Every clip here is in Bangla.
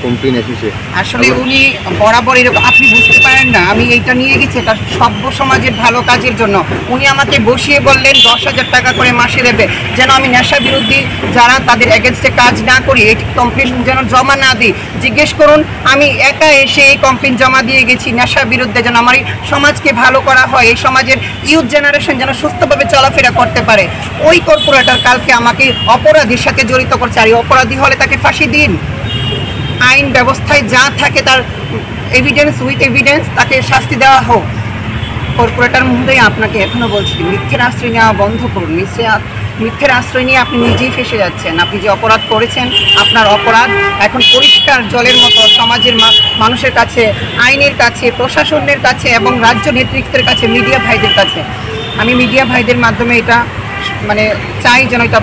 কমপ্লেন এসেছে আসলে উনি বরাবর এরকম, আপনি বুঝতে পারেন না, আমি এইটা নিয়ে গেছি এটা সভ্য সমাজের ভালো কাজের জন্য। উনি আমাকে বসিয়ে বললেন 10,000 টাকা করে মাসে দেবে, যেন আমি নেশা বিরোধী যারা তাদের এগেনস্টে কাজ না করি, এই কমপ্লেন যেন জমা না দিই। জিজ্ঞেস করুন, আমি একা এসে এই কমপ্লেন জমা দিয়ে গেছি নেশার বিরুদ্ধে, যেন আমার এই সমাজকে ভালো করা হয়, এই সমাজের ইউথ জেনারেশন যেন সুস্থভাবে চলাফেরা করতে পারে। ওই কর্পোরেটর কালকে আমাকে অপরাধীর সাথে জড়িত করছে, আর এই অপরাধী হলে তাকে ফাঁসি দিন। আইন ব্যবস্থায় যা থাকে তার এভিডেন্স উইথ এভিডেন্স তাকে শাস্তি দেওয়া হোক। কর্পোরেটর মহোদয়, আপনাকে এখনও বলছি, মিথ্যের আশ্রয় নেওয়া বন্ধ করুন। মিথ্যের আশ্রয় নিয়ে আপনি নিজেই ফেসে যাচ্ছেন। আপনি যে অপরাধ করেছেন, আপনার অপরাধ এখন পরিষ্কার জলের মতো সমাজের মানুষের কাছে, আইনের কাছে, প্রশাসনের কাছে এবং রাজ্য নেতৃত্বের কাছে, মিডিয়া ভাইদের কাছে। আমি মিডিয়া ভাইদের মাধ্যমে এটা চাই যেন এটা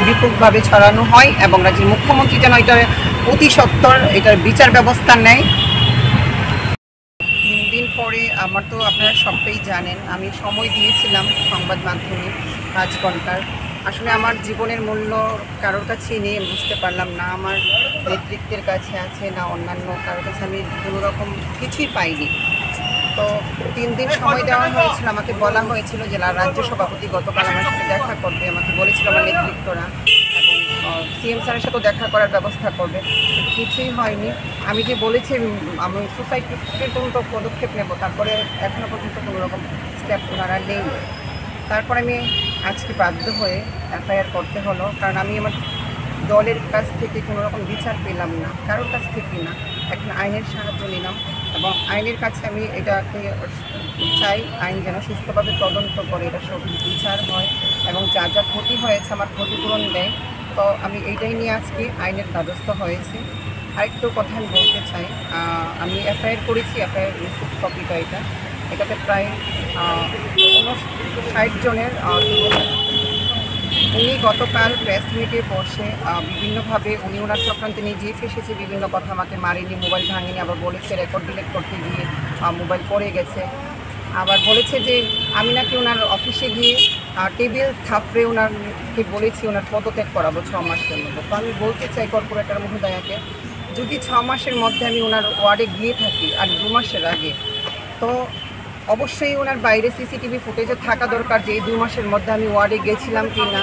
বিপুলভাবে ছড়ানো হয় এবং রাজ্যের মুখ্যমন্ত্রী যেন এটা অতি সত্বর এটার বিচার ব্যবস্থা নেয়। 3 দিন পরে আমার তো আপনারা সবটাই জানেন, আমি সময় দিয়েছিলাম সংবাদ মাধ্যমে 5 ঘন্টার। আসলে আমার জীবনের মূল্য কারোর কাছেই নেই, বুঝতে পারলাম না আমার নেতৃত্বের কাছে আছে না অন্যান্য কারোর কাছে, আমি কোনো রকম কিছুই পাইনি। তো 3 দিন সময় দেওয়া হয়েছিল, আমাকে বলা হয়েছিল জেলা রাজ্য সভাপতি গতকাল আমার সাথে দেখা করবে, আমাকে বলেছিল আমার নেতৃত্বরা, এবং সিএম স্যারের সাথেও দেখা করার ব্যবস্থা করবে, কিছুই হয়নি। আমি যে বলেছি আমি সোসাইটির কোনো তো পদক্ষেপ নেব, তারপরে এখনও পর্যন্ত কোনো রকম স্টেপ ওনারা নেই। তারপর আমি আজকে বাধ্য হয়ে এফআইআর করতে হলো, কারণ আমি আমার দলের কাছ থেকে কোনো রকম বিচার পেলাম না, কারোর কাছ থেকে না। এখন আইনের সাহায্য নিলাম এবং আইনের কাছে আমি এটাকে চাই, আইন যেন সুস্থভাবে তদন্ত করে এটা সব বিচার হয় এবং যা যা ক্ষতি হয়েছে আমার ক্ষতিপূরণ দেয়। তো আমি এইটাই নিয়ে আজকে আইনের দ্বারস্থ হয়েছি। আরেকটু কথা আমি বলতে চাই, আমি এফআইআর করেছি, এফআইআর রিসিপ্ট কপিটা এটাতে প্রায় 59 জনের। উনি গতকাল প্রেস মিটে বসে বিভিন্নভাবে উনি ওনার চক্রান্তে নিজেই ফেসেছে, বিভিন্ন কথা আমাকে মারিনি, মোবাইল ভাঙিনি, আবার বলেছে রেকর্ড ডিলিট করতে গিয়ে মোবাইল পড়ে গেছে। আবার বলেছে যে আমি নাকি ওনার অফিসে গিয়ে টেবিল থাপড়ে ওনারকে বলেছি ওনার পদত্যাগ করাবো 6 মাসের মধ্যে। তো আমি বলতে চাই কর্পোরেটর মহোদয়াকে, যদি 6 মাসের মধ্যে আমি ওনার ওয়ার্ডে গিয়ে থাকি আর 2 মাসের আগে, তো অবশ্যই ওনার বাইরে সিসিটিভি ফুটেজে থাকা দরকার যে এই 2 মাসের মধ্যে আমি ওয়ার্ডে গেছিলাম কি না,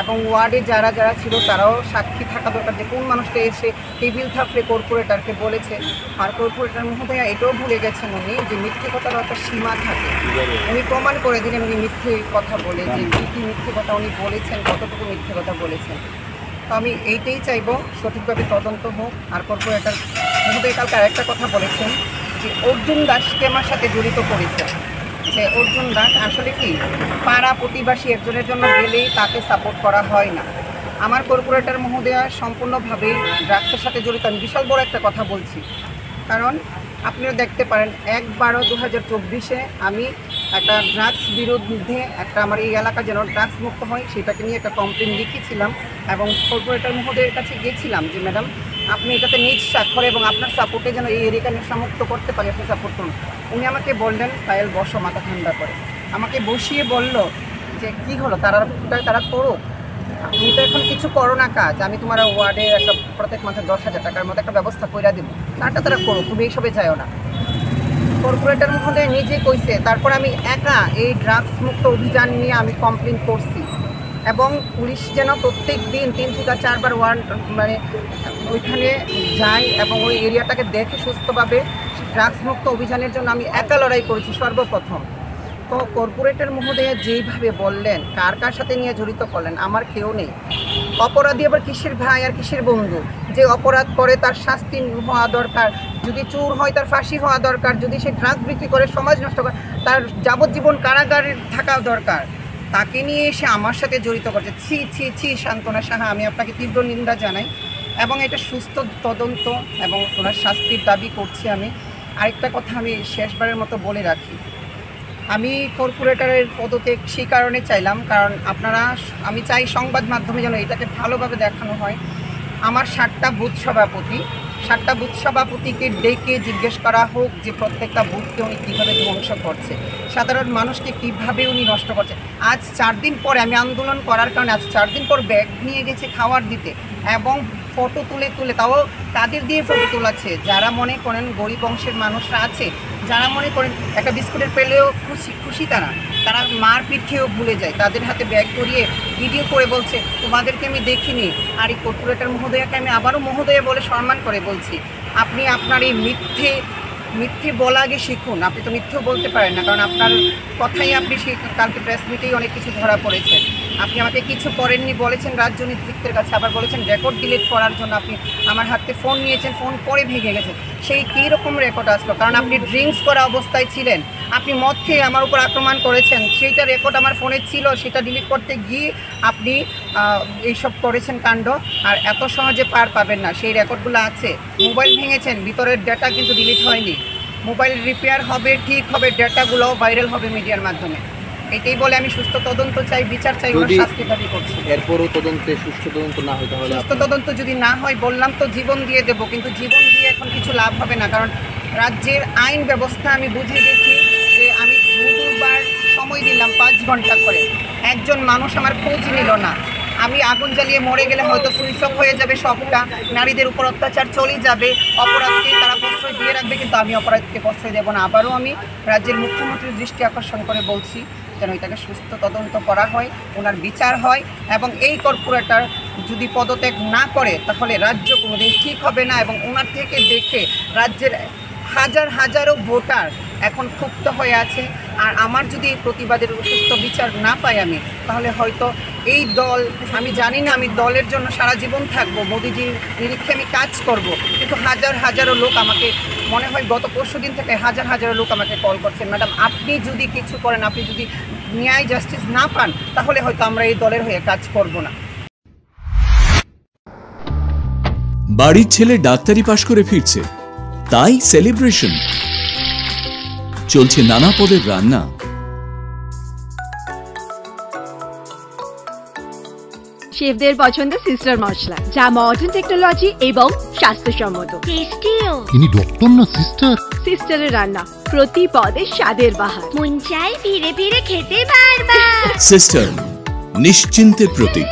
এবং ওয়ার্ডে যারা যারা ছিল তারাও সাক্ষী থাকা দরকার যে কোন মানুষটা এসে টেবিল থাপড়ে কর্পোরেটরকে বলেছে। আর কর্পোরেটর মহোদয়া এটাও ভুলে গেছেন উনি যে মিথ্যে কথারও একটা সীমা থাকে। উনি প্রমাণ করে দিলেন উনি মিথ্যে কথা বলে, যে কী মিথ্যে কথা উনি বলেছেন, কতটুকু মিথ্যে কথা বলেছেন। তো আমি এইটাই চাইবো সঠিকভাবে তদন্ত হোক। আর কর্পোরেটর মহোদয় কালকে আরেকটা কথা বলেছেন যে অর্জুন দাসকে আমার সাথে জড়িত করেছে, যে অর্জুন দাস আসলে কি পাড়া প্রতিবাসী একজনের জন্য গেলেই তাকে সাপোর্ট করা হয় না। আমার কর্পোরেটর মহোদয়া সম্পূর্ণভাবে ড্রাগসের সাথে জড়িত। আমি বিশাল বড় একটা কথা বলছি, কারণ আপনারা দেখতে পারেন 1/12/2024 আমি একটা ড্রাগস বিরুদ্ধে একটা আমার এই এলাকা যেন ড্রাগস মুক্ত হয় সেটাকে নিয়ে একটা কমপ্লেন লিখেছিলাম এবং কর্পোরেটর মহোদয়ের কাছে গিয়েছিলাম যে ম্যাডাম আপনি এটাতে নিজ স্বাক্ষর এবং আপনার সাপোর্টে যেন এই এরিয়াকে নেশামুক্ত করতে পারি, আপনি সাপোর্ট করুন। উনি আমাকে বললেন পায়েল বসো, মাথা ঠান্ডা করে আমাকে বসিয়ে বলল যে কি হলো তারা করুক, তুমি তো এখন কিছু করো না কাজ, আমি তোমার ওয়ার্ডে একটা প্রত্যেক মাসে 10,000 টাকার মতো একটা ব্যবস্থা করে দেবো, তারা করো, তুমি এইসবে যাও না। কর্পোরেটর মহোদয় নিজে কইছে। তারপর আমি একা এই ড্রাগস মুক্ত অভিযান নিয়ে আমি কমপ্লেন করছি এবং পুলিশ যেন প্রত্যেক দিন 3 থেকে 4 বার ওইখানে যায় এবং ওই এরিয়াটাকে দেখে সুস্থভাবে ড্রাগস মুক্ত অভিযানের জন্য আমি একা লড়াই করেছি সর্বপ্রথম। তো কর্পোরেটর মহোদয়া যেইভাবে বললেন কার কার সাথে নিয়ে জড়িত করলেন, আমার কেউ নেই। অপরাধী আবার কিসের ভাই আর কিসের বন্ধু? যে অপরাধ করে তার শাস্তি হওয়া দরকার, যদি চোর হয় তার ফাঁসি হওয়া দরকার, যদি সে ড্রাগস বিক্রি করে সমাজ নষ্ট করে তার যাবজ্জীবন কারাগারে থাকা দরকার। তাকে নিয়ে এসে আমার সাথে জড়িত করছে, ছি ছি ছি। সান্ত্বনা সাহা, আমি আপনাকে তীব্র নিন্দা জানাই এবং এটা সুস্থ তদন্ত এবং ওনার শাস্তির দাবি করছি আমি। আরেকটা কথা আমি শেষবারের মতো বলে রাখি, আমি কর্পোরেটরের পদত্যাগ সেই কারণে চাইলাম, কারণ আমি চাই সংবাদ মাধ্যমে যেন এটাকে ভালোভাবে দেখানো হয়। আমার 7টা বুথ সভাপতিকে ডেকে জিজ্ঞেস করা হোক যে প্রত্যেকটা বুথকে উনি কীভাবে ধ্বংস করছে, সাধারণ মানুষকে কীভাবে উনি নষ্ট করছে। আজ 4 দিন পরে আমি আন্দোলন করার কারণে আজ 4 দিন পর ব্যাগ নিয়ে গেছে খাওয়ার দিতে এবং ফটো তুলে তুলে, তাও তাদের দিয়ে ফটো তোলাচ্ছে যারা মনে করেন গরিব অংশের মানুষরা আছে, যারা মনে করেন একটা বিস্কুটের পেলেও খুশি তারা মারপিট খেয়েও ভুলে যায়, তাদের হাতে ব্যাগ করিয়ে ভিডিও করে বলছে তোমাদেরকে আমি দেখিনি। আর এই কর্পোরেটর মহোদয়াকে আমি আবারও মহোদয়া বলে সম্মান করে বলছি, আপনি আপনার এই মিথ্যে বলা আগে শিখুন। আপনি তো মিথ্যেও বলতে পারেন না, কারণ আপনার কথাই আপনি কালকে প্রেস মিটেই অনেক কিছু ধরা পড়েছেন। আপনি আমাকে কিছু করেননি বলেছেন রাজ্য নেতৃত্বের কাছে, আবার বলেছেন রেকর্ড ডিলিট করার জন্য আপনি আমার হাতে ফোন নিয়েছেন, ফোন পরে ভেঙে গেছে। সেই কীরকম রেকর্ড আসলো? কারণ আপনি ড্রিঙ্কস করা অবস্থায় ছিলেন, আপনি মদ খেয়ে আমার উপর আক্রমণ করেছেন, সেইটা রেকর্ড আমার ফোনে ছিল, সেটা ডিলিট করতে গিয়ে আপনি এইসব করেছেন কাণ্ড। আর এত সহজে পার পাবেন না, সেই রেকর্ডগুলো আছে। মোবাইল ভেঙেছেন, ভিতরের ডেটা কিন্তু ডিলিট হয়নি। মোবাইল রিপেয়ার হবে, ঠিক হবে, ডেটাগুলো ভাইরাল হবে মিডিয়ার মাধ্যমে। এটাই বলে আমি সুস্থ তদন্ত চাই, বিচার চাই, শাস্তি দাবি করছি। এরপরও তদন্তে সুষ্ঠু তদন্ত না হয় তাহলে সুস্থ তদন্ত যদি না হয়, বললাম তো জীবন দিয়ে দেবো, কিন্তু জীবন দিয়ে এখন কিছু লাভ হবে না। কারণ রাজ্যের আইন ব্যবস্থা আমি বুঝে গেছি যে আমি দুবার সময় দিলাম 5 ঘন্টা করে, একজন মানুষ আমার খোঁজ নিল না। আমি আগুন জ্বালিয়ে মরে গেলে হয়তো সুইচ অফ হয়ে যাবে সবটা, নারীদের উপর অত্যাচার চলেই যাবে, অপরাধকে তারা প্রশ্রয় দিয়ে রাখবে, কিন্তু আমি অপরাধকে প্রশ্রয় দেবো না। আবারও আমি রাজ্যের মুখ্যমন্ত্রীর দৃষ্টি আকর্ষণ করে বলছি যেন এটাকে সুস্থ তদন্ত করা হয়, ওনার বিচার হয়, এবং এই কর্পোরেটর যদি পদত্যাগ না করে তাহলে রাজ্য কোনোদিন ঠিক হবে না। এবং ওনার থেকে দেখে রাজ্যের হাজারো ভোটার এখন ক্ষুব্ধ হয়ে আছে। আর আমার যদি এই প্রতিবাদের সুস্থ বিচার না পাই আমি, তাহলে হয়তো এই দল, আমি জানি না, আমি দলের জন্য সারা জীবন থাকবো, মোদিজির নিরীক্ষে আমি কাজ করব, কিন্তু হাজারো লোক আমাকে, মনে হয় গত পরশুদিন থেকে হাজারো লোক আমাকে কল করছেন, ম্যাডাম আপনি যদি কিছু করেন, আপনি যদি ন্যায় জাস্টিস না পান, তাহলে হয়তো আমরা এই দলের হয়ে কাজ করব না। বাড়ির ছেলে ডাক্তারি পাশ করে ফিরছে, তাই সেলিব্রেশন চলছে নানা পদের রান্না। শেফদের পছন্দ সিস্টার মশলা, যা মডার্ন টেকনোলজি এবং স্বাস্থ্যসম্মত। ইনি ডক্টর না সিস্টার? সিস্টারের রান্না প্রতি পদে স্বাদের বাহার, মন চাই ফিরে ফিরে খেতে বারবার। সিস্টার নিশ্চিন্তের প্রতীক।